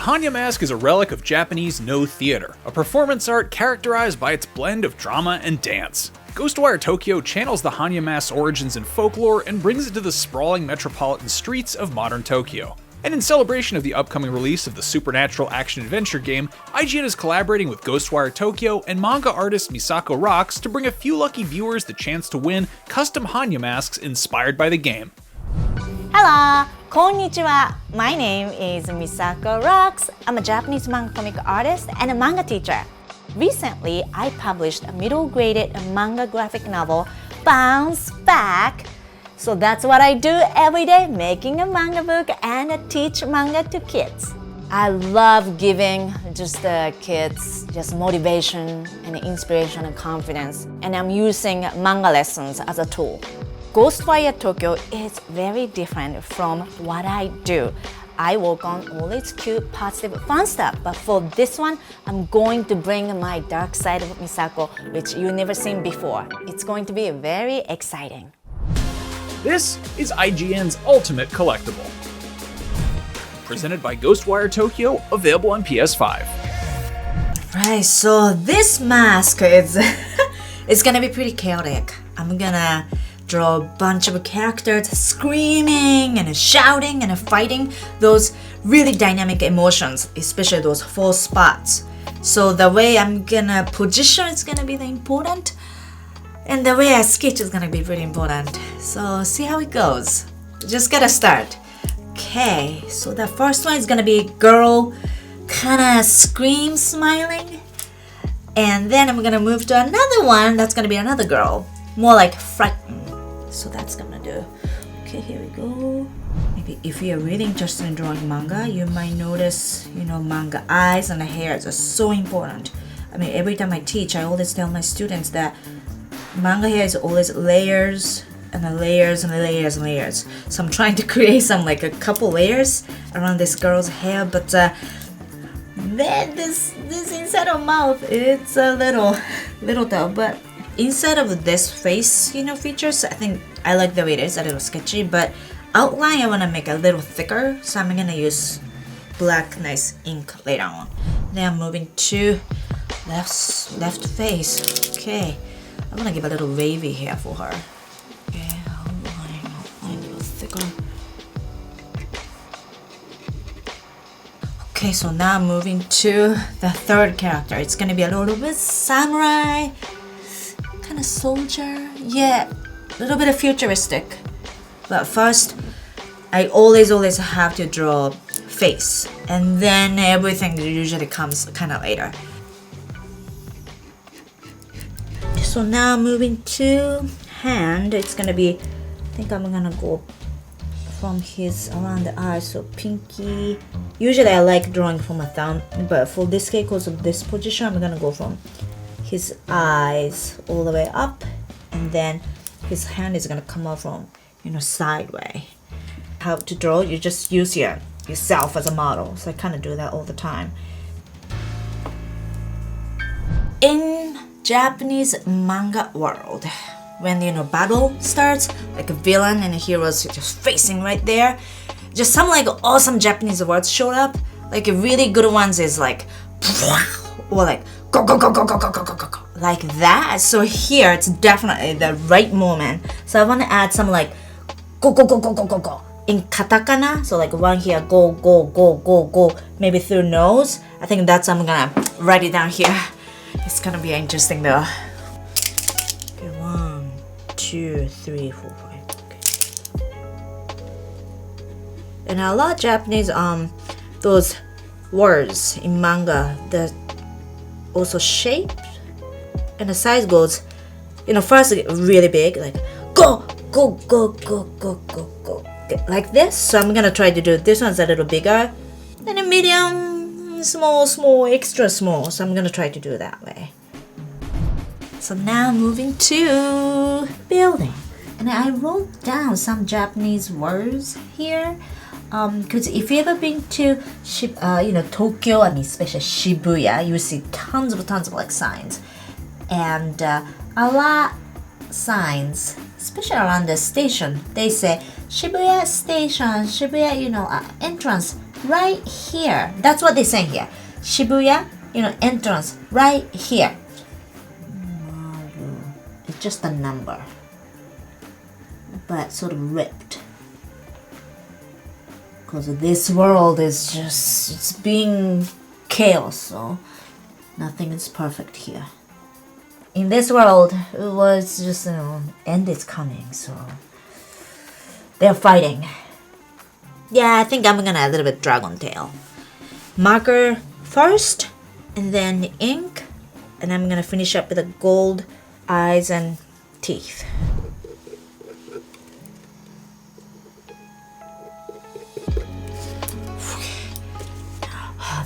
Hannya Mask is a relic of Japanese Noh theater, a performance art characterized by its blend of drama and dance. Ghostwire Tokyo channels the Hannya Mask's origins and folklore and brings it to the sprawling metropolitan streets of modern Tokyo. And in celebration of the upcoming release of the supernatural action-adventure game, IGN is collaborating with Ghostwire Tokyo and manga artist Misako Rocks to bring a few lucky viewers the chance to win custom Hannya masks inspired by the game. Hello, konnichiwa. My name is Misako Rocks. I'm a Japanese manga comic artist and a manga teacher. Recently, I published a middle-graded manga graphic novel, Bounce Back. So that's what I do every day, making a manga book and teach manga to kids. I love giving just the kids just motivation and inspiration and confidence. And I'm using manga lessons as a tool. Ghostwire Tokyo is very different from what I do. I work on all its cute, positive, fun stuff. But for this one, I'm going to bring my dark side of Misako, which you've never seen before. It's going to be very exciting. This is IGN's Ultimate Collectible. Presented by Ghostwire Tokyo, available on PS5. Right, so this mask is it's gonna be pretty chaotic. I'm gonna draw a bunch of characters screaming and shouting and fighting, those really dynamic emotions, especially those 4 spots. So the way I'm gonna position is gonna be the important, and the way I sketch is gonna be really important. So see how it goes. Just gotta start. Okay, so the first one is gonna be girl kinda scream smiling. And then I'm gonna move to another one that's gonna be another girl, more like frightened. So that's gonna do. Okay, here we go. Maybe if you're really interested in drawing manga, you might notice, manga eyes and the hairs are so important. I mean, every time I teach, I always tell my students that manga hair is always layers and the layers and the layers and layers. So I'm trying to create a couple layers around this girl's hair, but then this inside of mouth, it's a little tough. But inside of this face, features, I think I like the way it is, a little sketchy, but outline I want to make a little thicker, so I'm gonna use black nice ink later on. Then I'm moving to left face. Okay. I'm gonna give a little wavy hair for her. Okay, a little thicker. Okay, so now moving to the third character. It's gonna be a little bit samurai, kind of soldier. Yeah, a little bit of futuristic. But first, I always have to draw face, and then everything usually comes kind of later. So now moving to hand, it's gonna be, I think I'm gonna go from his around the eyes, so pinky. Usually I like drawing from a thumb, but for this case, because of this position, I'm gonna go from his eyes all the way up, and then his hand is gonna come out from, sideways. How to draw? You just use yourself as a model. So I kind of do that all the time. In Japanese manga world, when battle starts, like a villain and a hero's just facing right there, just some awesome Japanese words showed up. Like really good ones is like or like go go go go go go go go go go, like that. So here it's definitely the right moment. So I want to add some go go go go go go go in katakana. So one here, go go go go go, maybe through nose. I think that's I'm gonna write it down here. It's gonna be interesting though. Okay, 1, 2, 3, 4, 5. Okay. And a lot of Japanese those words in manga that also shape and the size goes, first really big, like go go go go go go go, like this. So I'm gonna try to do this one's a little bigger, then a medium. Small, extra small. So I'm gonna try to do it that way. So now moving to building, and I wrote down some Japanese words here. Because if you ever been to Tokyo, especially Shibuya, you see tons of signs, and a lot signs, especially around the station. They say Shibuya station, Shibuya, entrance. right here. That's what they say here. Shibuya, entrance right here. It's just a number, but sort of ripped. Because this world is just, it's being chaos, so nothing is perfect here. In this world, it was just, end is coming, so they're fighting. Yeah, I think I'm gonna add a little bit dragon tail. Marker first, and then ink, and I'm gonna finish up with the gold eyes and teeth.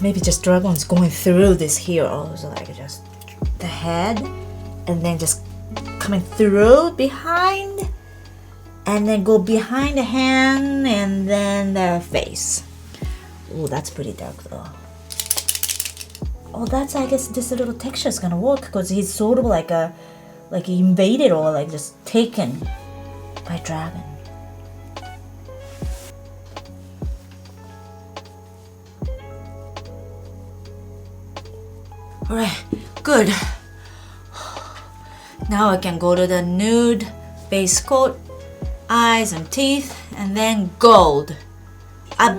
Maybe just dragons going through this hero, so like just the head, and then just coming through behind, and then go behind the hand, and then the face. Oh, that's pretty dark though. Oh, that's, I guess this little texture is gonna work because he's sort of like invaded or like just taken by dragon. Alright, good. Now I can go to the nude base coat, eyes and teeth, and then gold.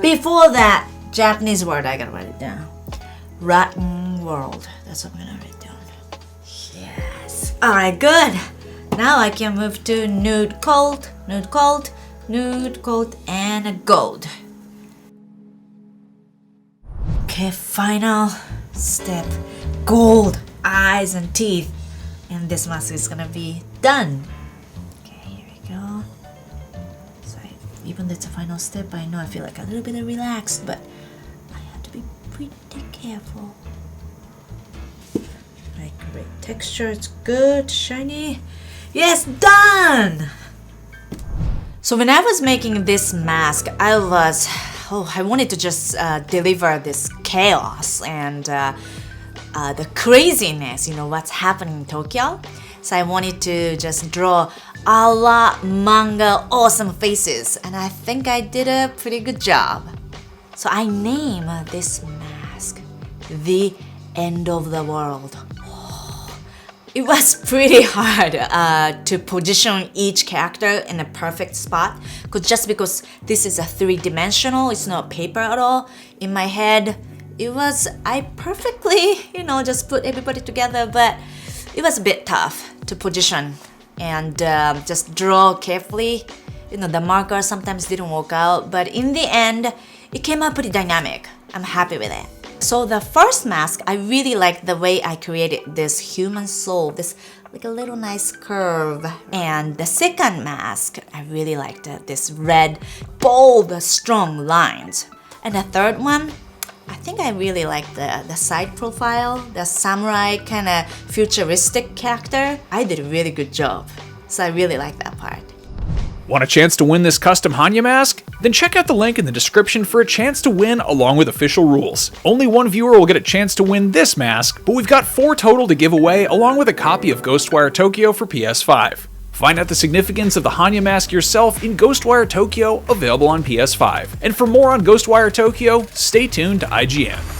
Before that, Japanese word, I gotta write it down. Rotten world. That's what I'm gonna write down. Yes. Alright, good. Now I can move to nude coat, and a gold. Okay, final step. Gold eyes and teeth, and this mask is gonna be done. Okay, here we go. So even though it's a final step, I know I feel like a little bit relaxed, but I have to be pretty careful. Like, great texture, it's good, shiny. Yes, done. So when I was making this mask, I wanted to just deliver this chaos and the craziness, what's happening in Tokyo. So I wanted to just draw a lot manga awesome faces, and I think I did a pretty good job. So I named this mask The End of the World. It was pretty hard to position each character in a perfect spot, because this is a three-dimensional, it's not paper at all. In my head, I perfectly, just put everybody together, but it was a bit tough to position and just draw carefully. The marker sometimes didn't work out, but in the end, it came out pretty dynamic. I'm happy with it. So the first mask, I really liked the way I created this human soul, this like a little nice curve. And the second mask, I really liked this red, bold, strong lines. And the third one, I think I really like the side profile, the samurai kind of futuristic character. I did a really good job, so I really like that part. Want a chance to win this custom Hannya Mask? Then check out the link in the description for a chance to win along with official rules. Only one viewer will get a chance to win this mask, but we've got 4 total to give away along with a copy of Ghostwire Tokyo for PS5. Find out the significance of the Hannya Mask yourself in Ghostwire Tokyo, available on PS5. And for more on Ghostwire Tokyo, stay tuned to IGN.